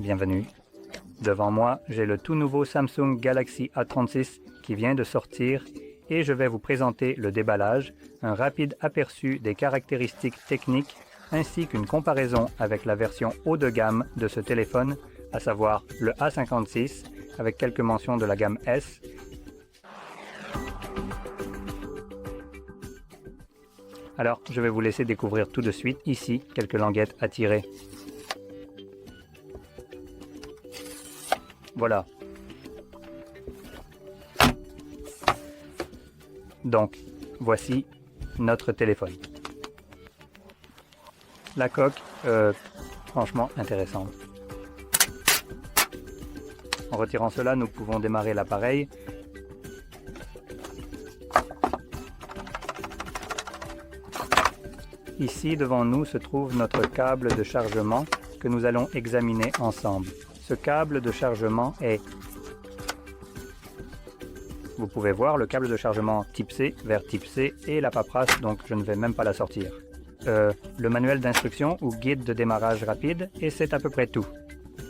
bienvenue. Devant moi, j'ai le tout nouveau Samsung Galaxy A36 qui vient de sortir et je vais vous présenter le déballage, un rapide aperçu des caractéristiques techniques ainsi qu'une comparaison avec la version haut de gamme de ce téléphone, à savoir le A56 avec quelques mentions de la gamme S. Alors, je vais vous laisser découvrir tout de suite ici quelques languettes à tirer. Voilà. Donc, voici notre téléphone. La coque, franchement intéressante. En retirant cela, nous pouvons démarrer l'appareil. Ici, devant nous, se trouve notre câble de chargement que nous allons examiner ensemble. Ce câble de chargement est... Vous pouvez voir le câble de chargement type C vers type C et la paperasse, donc je ne vais même pas la sortir. Le manuel d'instruction ou guide de démarrage rapide et c'est à peu près tout.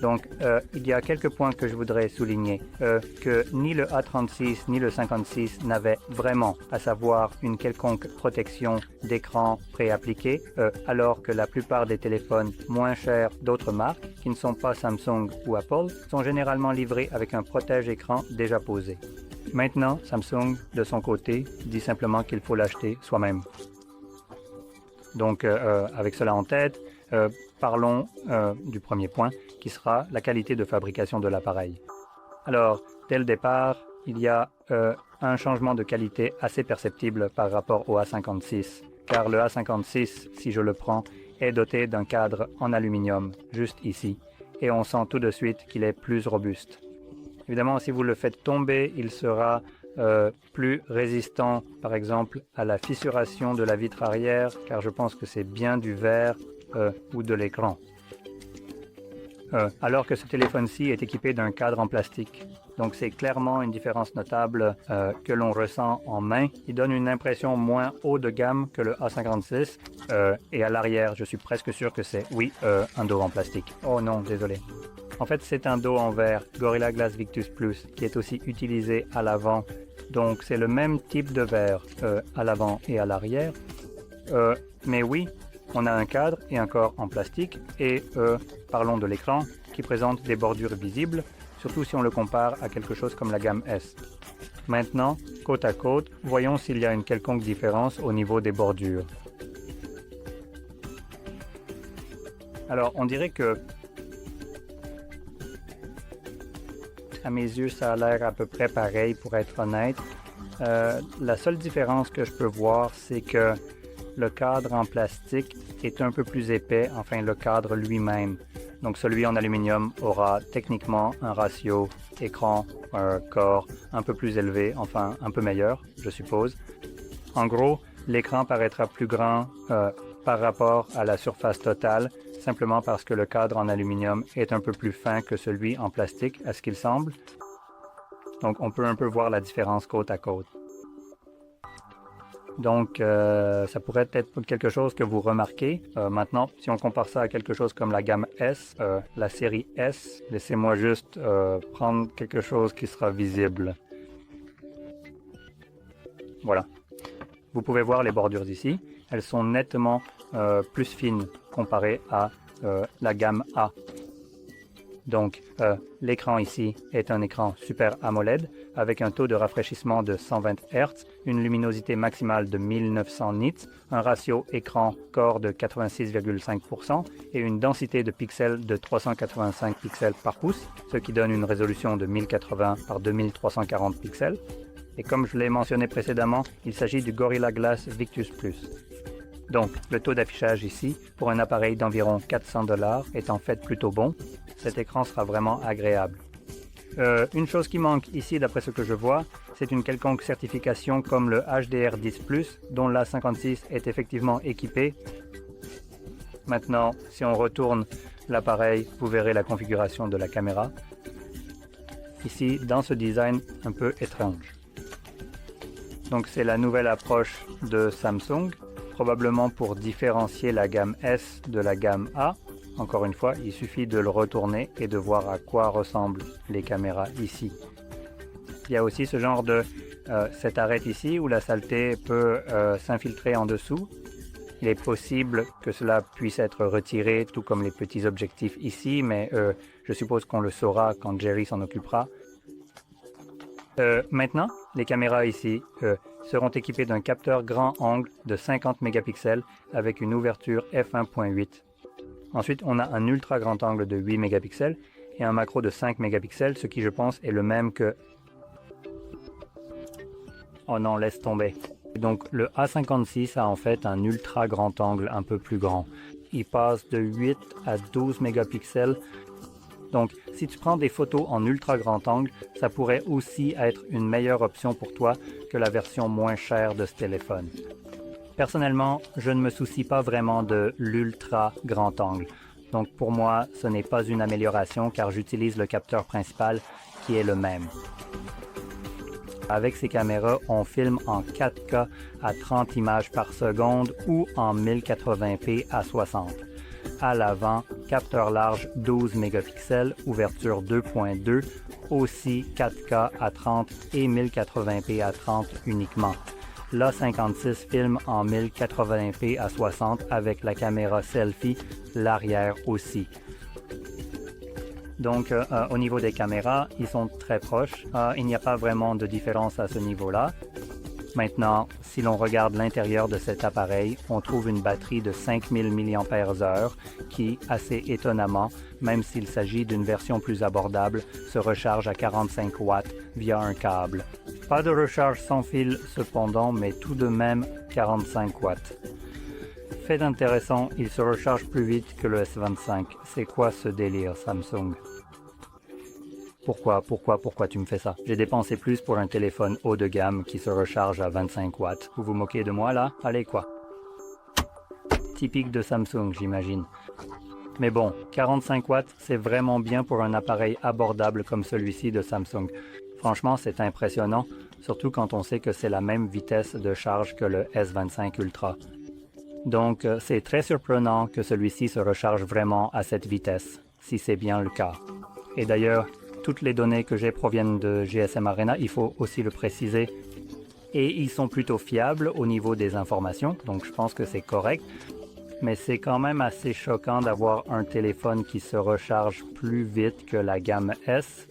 Donc, il y a quelques points que je voudrais souligner. Que ni le A36 ni le 56 n'avaient vraiment, à savoir une quelconque protection d'écran préappliquée, alors que la plupart des téléphones moins chers d'autres marques, qui ne sont pas Samsung ou Apple, sont généralement livrés avec un protège-écran déjà posé. Maintenant, Samsung, de son côté, dit simplement qu'il faut l'acheter soi-même. Donc, avec cela en tête, parlons du premier point, qui sera la qualité de fabrication de l'appareil. Alors, dès le départ, il y a un changement de qualité assez perceptible par rapport au A56, car le A56, si je le prends, est doté d'un cadre en aluminium, juste ici, et on sent tout de suite qu'il est plus robuste. Évidemment, si vous le faites tomber, il sera plus résistant, par exemple, à la fissuration de la vitre arrière, car je pense que c'est bien du verre ou de l'écran. Alors que ce téléphone-ci est équipé d'un cadre en plastique. Donc c'est clairement une différence notable que l'on ressent en main. Il donne une impression moins haut de gamme que le A56. Et à l'arrière, je suis presque sûr que c'est, oui, un dos en plastique. Oh non, désolé. En fait, c'est un dos en verre Gorilla Glass Victus Plus qui est aussi utilisé à l'avant. Donc c'est le même type de verre à l'avant et à l'arrière. Mais oui, on a un cadre et un corps en plastique et parlons de l'écran qui présente des bordures visibles, surtout si on le compare à quelque chose comme la gamme S. Maintenant, côte à côte, voyons s'il y a une quelconque différence au niveau des bordures. Alors, on dirait que à mes yeux, ça a l'air à peu près pareil pour être honnête. La seule différence que je peux voir, c'est que le cadre en plastique est un peu plus épais, enfin le cadre lui-même. Donc celui en aluminium aura techniquement un ratio écran-corps un peu plus élevé, enfin un peu meilleur, je suppose. En gros, l'écran paraîtra plus grand par rapport à la surface totale, simplement parce que le cadre en aluminium est un peu plus fin que celui en plastique, à ce qu'il semble. Donc on peut un peu voir la différence côte à côte. Donc, ça pourrait être quelque chose que vous remarquez. Maintenant, si on compare ça à quelque chose comme la gamme S, la série S, laissez-moi juste prendre quelque chose qui sera visible. Voilà. Vous pouvez voir les bordures ici. Elles sont nettement plus fines comparées à la gamme A. Donc, l'écran ici est un écran Super AMOLED avec un taux de rafraîchissement de 120 Hz, une luminosité maximale de 1900 nits, un ratio écran-corps de 86,5% et une densité de pixels de 385 pixels par pouce, ce qui donne une résolution de 1080 par 2340 pixels. Et comme je l'ai mentionné précédemment, il s'agit du Gorilla Glass Victus Plus. Donc, le taux d'affichage ici, pour un appareil d'environ 400 $, est en fait plutôt bon. Cet écran sera vraiment agréable. Une chose qui manque ici, d'après ce que je vois, c'est une quelconque certification comme le HDR10+, dont l'A56 est effectivement équipé. Maintenant, si on retourne l'appareil, vous verrez la configuration de la caméra. Ici, dans ce design un peu étrange. Donc c'est la nouvelle approche de Samsung, probablement pour différencier la gamme S de la gamme A. Encore une fois, il suffit de le retourner et de voir à quoi ressemblent les caméras ici. Il y a aussi ce genre de cette arête ici où la saleté peut s'infiltrer en dessous. Il est possible que cela puisse être retiré, tout comme les petits objectifs ici, mais je suppose qu'on le saura quand Jerry s'en occupera. Maintenant, les caméras ici seront équipées d'un capteur grand angle de 50 mégapixels avec une ouverture f1.8. Ensuite, on a un ultra grand angle de 8 mégapixels et un macro de 5 mégapixels, ce qui je pense est le même que... Oh non, laisse tomber. Donc le A56 a en fait un ultra grand angle un peu plus grand. Il passe de 8 à 12 mégapixels. Donc si tu prends des photos en ultra grand angle, ça pourrait aussi être une meilleure option pour toi que la version moins chère de ce téléphone. Personnellement, je ne me soucie pas vraiment de l'ultra grand angle. Donc pour moi, ce n'est pas une amélioration car j'utilise le capteur principal qui est le même. Avec ces caméras, on filme en 4K à 30 images par seconde ou en 1080p à 60. À l'avant, capteur large 12 mégapixels, ouverture 2.2, aussi 4K à 30 et 1080p à 30 uniquement. L'A56 filme en 1080p à 60 avec la caméra selfie, l'arrière aussi. Donc au niveau des caméras, ils sont très proches. Il n'y a pas vraiment de différence à ce niveau-là. Maintenant, si l'on regarde l'intérieur de cet appareil, on trouve une batterie de 5000 mAh qui, assez étonnamment, même s'il s'agit d'une version plus abordable, se recharge à 45 watts via un câble. Pas de recharge sans fil cependant, mais tout de même 45 watts. Fait intéressant, il se recharge plus vite que le S25. C'est quoi ce délire, Samsung? Pourquoi tu me fais ça? J'ai dépensé plus pour un téléphone haut de gamme qui se recharge à 25 watts. Vous vous moquez de moi là? Allez quoi? Typique de Samsung, j'imagine. Mais bon, 45 watts, c'est vraiment bien pour un appareil abordable comme celui-ci de Samsung. Franchement, c'est impressionnant, surtout quand on sait que c'est la même vitesse de charge que le S25 Ultra. Donc, c'est très surprenant que celui-ci se recharge vraiment à cette vitesse, si c'est bien le cas. Et d'ailleurs, toutes les données que j'ai proviennent de GSM Arena, il faut aussi le préciser. Et ils sont plutôt fiables au niveau des informations, donc je pense que c'est correct. Mais c'est quand même assez choquant d'avoir un téléphone qui se recharge plus vite que la gamme S.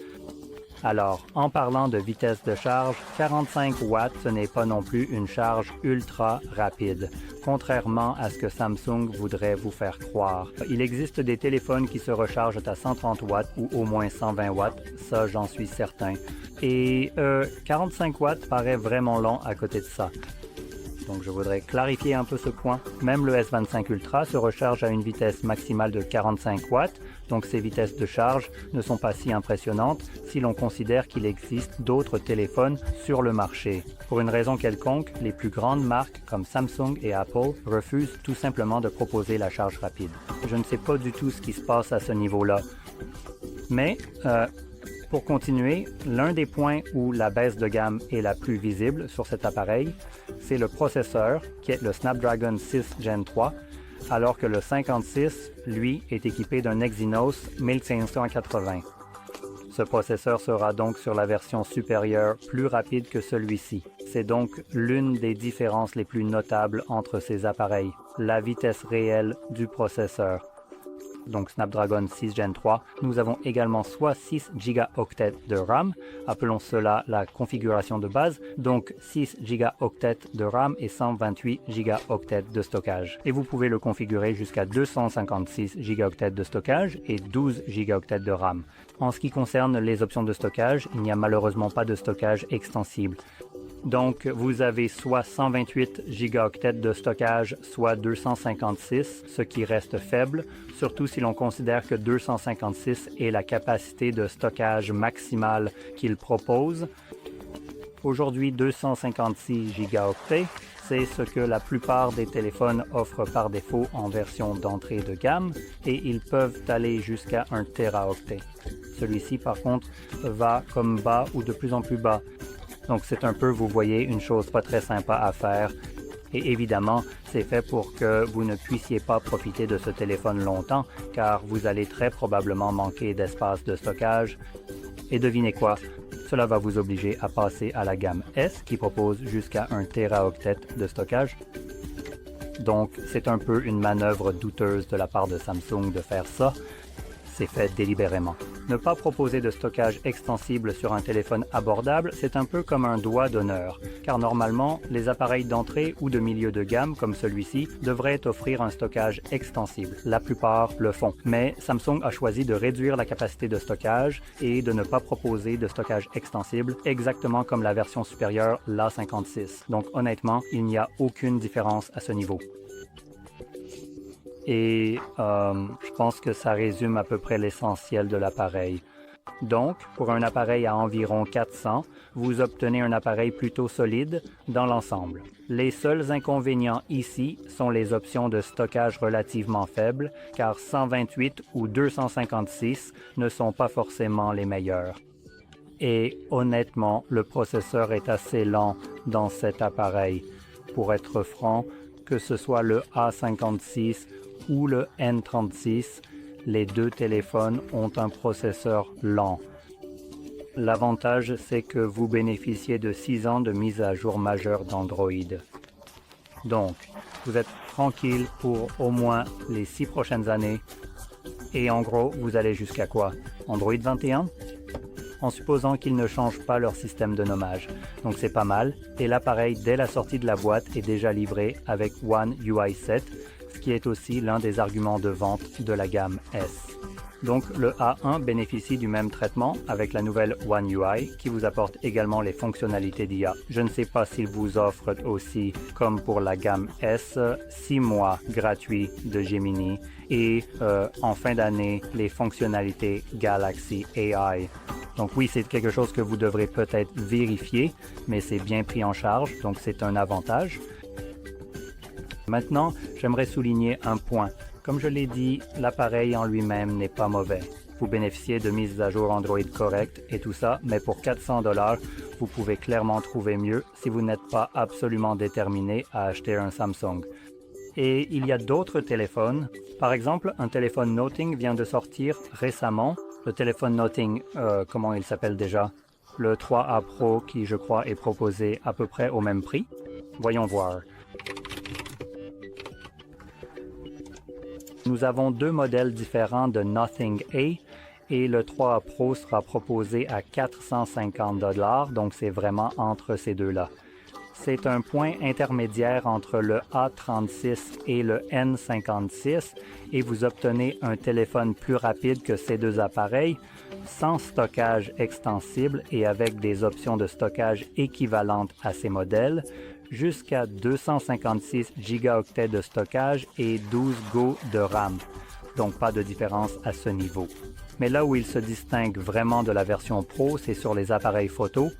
Alors, en parlant de vitesse de charge, 45 watts, ce n'est pas non plus une charge ultra rapide, contrairement à ce que Samsung voudrait vous faire croire. Il existe des téléphones qui se rechargent à 130 watts ou au moins 120 watts, ça j'en suis certain. Et 45 watts paraît vraiment long à côté de ça. Donc je voudrais clarifier un peu ce point. Même le S25 Ultra se recharge à une vitesse maximale de 45 watts, donc ces vitesses de charge ne sont pas si impressionnantes si l'on considère qu'il existe d'autres téléphones sur le marché. Pour une raison quelconque, les plus grandes marques comme Samsung et Apple refusent tout simplement de proposer la charge rapide. Je ne sais pas du tout ce qui se passe à ce niveau-là. Mais pour continuer, l'un des points où la baisse de gamme est la plus visible sur cet appareil, c'est le processeur qui est le Snapdragon 6 Gen 3, alors que le 56, lui, est équipé d'un Exynos 1580. Ce processeur sera donc sur la version supérieure plus rapide que celui-ci. C'est donc l'une des différences les plus notables entre ces appareils, la vitesse réelle du processeur. Donc Snapdragon 6 Gen 3, nous avons également soit 6 Go de RAM, appelons cela la configuration de base, donc 6 Go de RAM et 128 Go de stockage. Et vous pouvez le configurer jusqu'à 256 Go de stockage et 12 Go de RAM. En ce qui concerne les options de stockage, il n'y a malheureusement pas de stockage extensible. Donc, vous avez soit 128 gigaoctets de stockage, soit 256, ce qui reste faible, surtout si l'on considère que 256 est la capacité de stockage maximale qu'il propose. Aujourd'hui, 256 gigaoctets, c'est ce que la plupart des téléphones offrent par défaut en version d'entrée de gamme, et ils peuvent aller jusqu'à 1 teraoctet. Celui-ci, par contre, va comme bas ou de plus en plus bas. Donc c'est un peu, vous voyez, une chose pas très sympa à faire. Et évidemment, c'est fait pour que vous ne puissiez pas profiter de ce téléphone longtemps, car vous allez très probablement manquer d'espace de stockage. Et devinez quoi? Cela va vous obliger à passer à la gamme S, qui propose jusqu'à 1 téraoctet de stockage. Donc, c'est un peu une manœuvre douteuse de la part de Samsung de faire ça. C'est fait délibérément. Ne pas proposer de stockage extensible sur un téléphone abordable, c'est un peu comme un doigt d'honneur, car normalement, les appareils d'entrée ou de milieu de gamme, comme celui-ci, devraient offrir un stockage extensible. La plupart le font, mais Samsung a choisi de réduire la capacité de stockage et de ne pas proposer de stockage extensible, exactement comme la version supérieure, l'A56. Donc honnêtement, il n'y a aucune différence à ce niveau. Et je pense que ça résume à peu près l'essentiel de l'appareil. Donc, pour un appareil à environ 400, vous obtenez un appareil plutôt solide dans l'ensemble. Les seuls inconvénients ici sont les options de stockage relativement faibles, car 128 ou 256 ne sont pas forcément les meilleurs. Et honnêtement, le processeur est assez lent dans cet appareil. Pour être franc, que ce soit le A56 ou le N36, les deux téléphones ont un processeur lent. L'avantage, c'est que vous bénéficiez de 6 ans de mise à jour majeure d'Android. Donc, vous êtes tranquille pour au moins les 6 prochaines années. Et en gros, vous allez jusqu'à quoi? Android 21? En supposant qu'ils ne changent pas leur système de nommage. Donc c'est pas mal. Et l'appareil, dès la sortie de la boîte, est déjà livré avec One UI 7, ce qui est aussi l'un des arguments de vente de la gamme S. Donc le A1 bénéficie du même traitement avec la nouvelle One UI qui vous apporte également les fonctionnalités d'IA. Je ne sais pas s'il vous offre aussi, comme pour la gamme S, 6 mois gratuits de Gemini et en fin d'année, les fonctionnalités Galaxy AI. Donc oui, c'est quelque chose que vous devrez peut-être vérifier, mais c'est bien pris en charge, donc c'est un avantage. Maintenant, j'aimerais souligner un point. Comme je l'ai dit, l'appareil en lui-même n'est pas mauvais. Vous bénéficiez de mises à jour Android correctes et tout ça, mais pour 400 $, vous pouvez clairement trouver mieux si vous n'êtes pas absolument déterminé à acheter un Samsung. Et il y a d'autres téléphones. Par exemple, un téléphone Nothing vient de sortir récemment. Le téléphone Nothing, comment il s'appelle déjà? Le 3A Pro qui, je crois, est proposé à peu près au même prix. Voyons voir. Nous avons deux modèles différents de Nothing A et le 3A Pro sera proposé à 450 $, donc c'est vraiment entre ces deux-là. C'est un point intermédiaire entre le A36 et le N56 et vous obtenez un téléphone plus rapide que ces deux appareils, sans stockage extensible et avec des options de stockage équivalentes à ces modèles, jusqu'à 256 gigaoctets de stockage et 12 Go de RAM. Donc pas de différence à ce niveau. Mais là où il se distingue vraiment de la version Pro, c'est sur les appareils photo,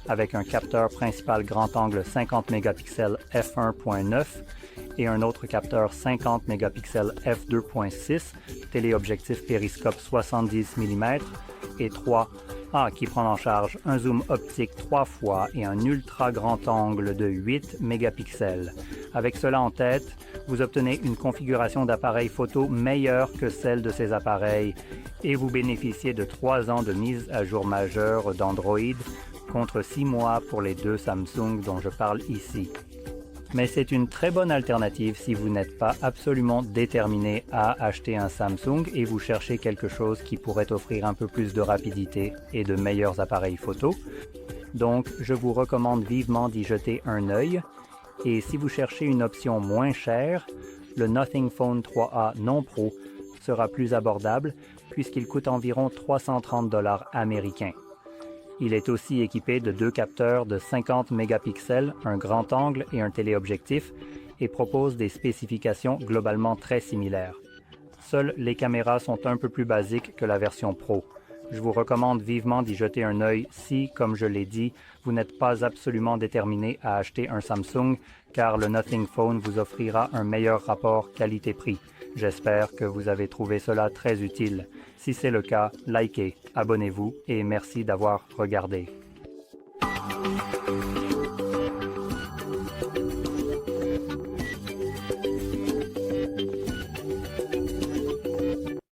avec un capteur principal grand angle 50 mégapixels f1.9 et un autre capteur 50 mégapixels f2.6, téléobjectif périscope 70 mm et 3 qui prend en charge un zoom optique 3 fois et un ultra grand angle de 8 mégapixels. Avec cela en tête, vous obtenez une configuration d'appareil photo meilleure que celle de ces appareils et vous bénéficiez de 3 ans de mise à jour majeure d'Android contre 6 mois pour les deux Samsung dont je parle ici. Mais c'est une très bonne alternative si vous n'êtes pas absolument déterminé à acheter un Samsung et vous cherchez quelque chose qui pourrait offrir un peu plus de rapidité et de meilleurs appareils photo. Donc, je vous recommande vivement d'y jeter un œil. Et si vous cherchez une option moins chère, le Nothing Phone 3A non Pro sera plus abordable puisqu'il coûte environ 330 $ américains. Il est aussi équipé de deux capteurs de 50 mégapixels, un grand angle et un téléobjectif, et propose des spécifications globalement très similaires. Seules les caméras sont un peu plus basiques que la version Pro. Je vous recommande vivement d'y jeter un œil si, comme je l'ai dit, vous n'êtes pas absolument déterminé à acheter un Samsung, car le Nothing Phone vous offrira un meilleur rapport qualité-prix. J'espère que vous avez trouvé cela très utile. Si c'est le cas, likez, abonnez-vous et merci d'avoir regardé.